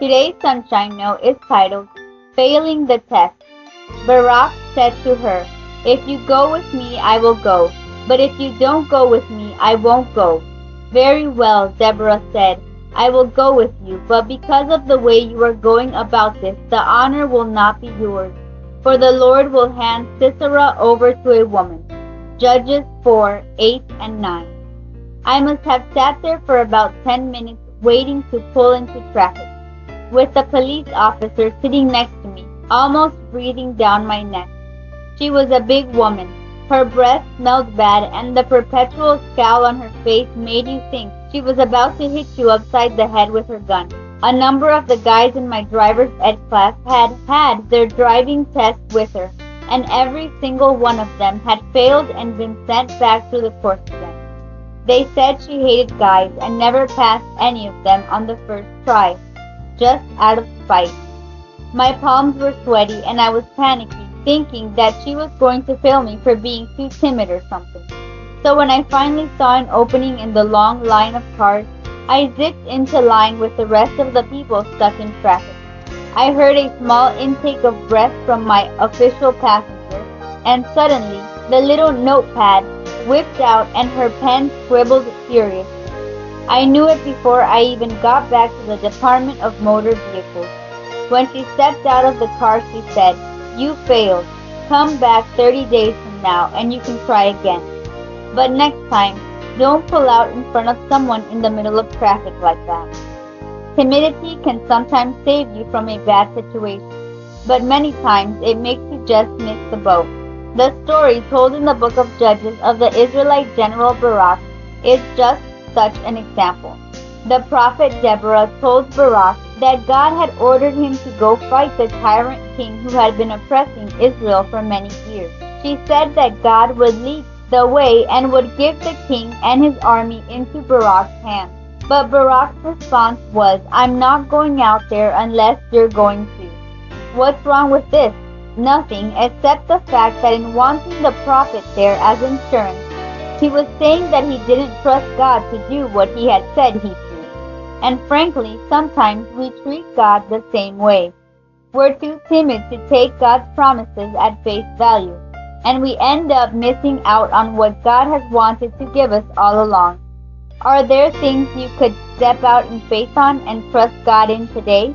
Today's Sunshine Note is titled, Failing the Test. Barak said to her, "If you go with me, I will go. But if you don't go with me, I won't go." "Very well," Deborah said, "I will go with you, but because of the way you are going about this, the honor will not be yours, for the Lord will hand Sisera over to a woman." Judges 4:8 and 9. I must have sat there for about 10 minutes waiting to pull into traffic, with the police officer sitting next to me, almost breathing down my neck. She was a big woman. Her breath smelled bad, and the perpetual scowl on her face made you think she was about to hit you upside the head with her gun. A number of the guys in my driver's ed class had their driving test with her, and every single one of them had failed and been sent back through the course again. They said she hated guys and never passed any of them on the first try, just out of spite. My palms were sweaty and I was panicky, thinking that she was going to fail me for being too timid or something. So when I finally saw an opening in the long line of cars, I zipped into line with the rest of the people stuck in traffic. I heard a small intake of breath from my official passenger, and suddenly the little notepad whipped out and her pen scribbled furiously. I knew it before I even got back to the Department of Motor Vehicles. When she stepped out of the car, she said, "You failed. Come back 30 days from now and you can try again. But next time, don't pull out in front of someone in the middle of traffic like that." Timidity can sometimes save you from a bad situation, but many times it makes you just miss the boat. The story told in the book of Judges of the Israelite general Barak is just such an example. The prophet Deborah told Barak that God had ordered him to go fight the tyrant king who had been oppressing Israel for many years. She said that God would lead the way and would give the king and his army into Barak's hands. But Barak's response was, "I'm not going out there unless you're going to." What's wrong with this? Nothing, except the fact that in wanting the prophet there as insurance, he was saying that he didn't trust God to do what he had said he'd do. And frankly, sometimes we treat God the same way. We're too timid to take God's promises at face value, and we end up missing out on what God has wanted to give us all along. Are there things you could step out in faith on and trust God in today?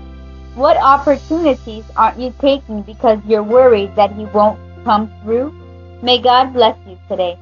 What opportunities aren't you taking because you're worried that He won't come through? May God bless you today.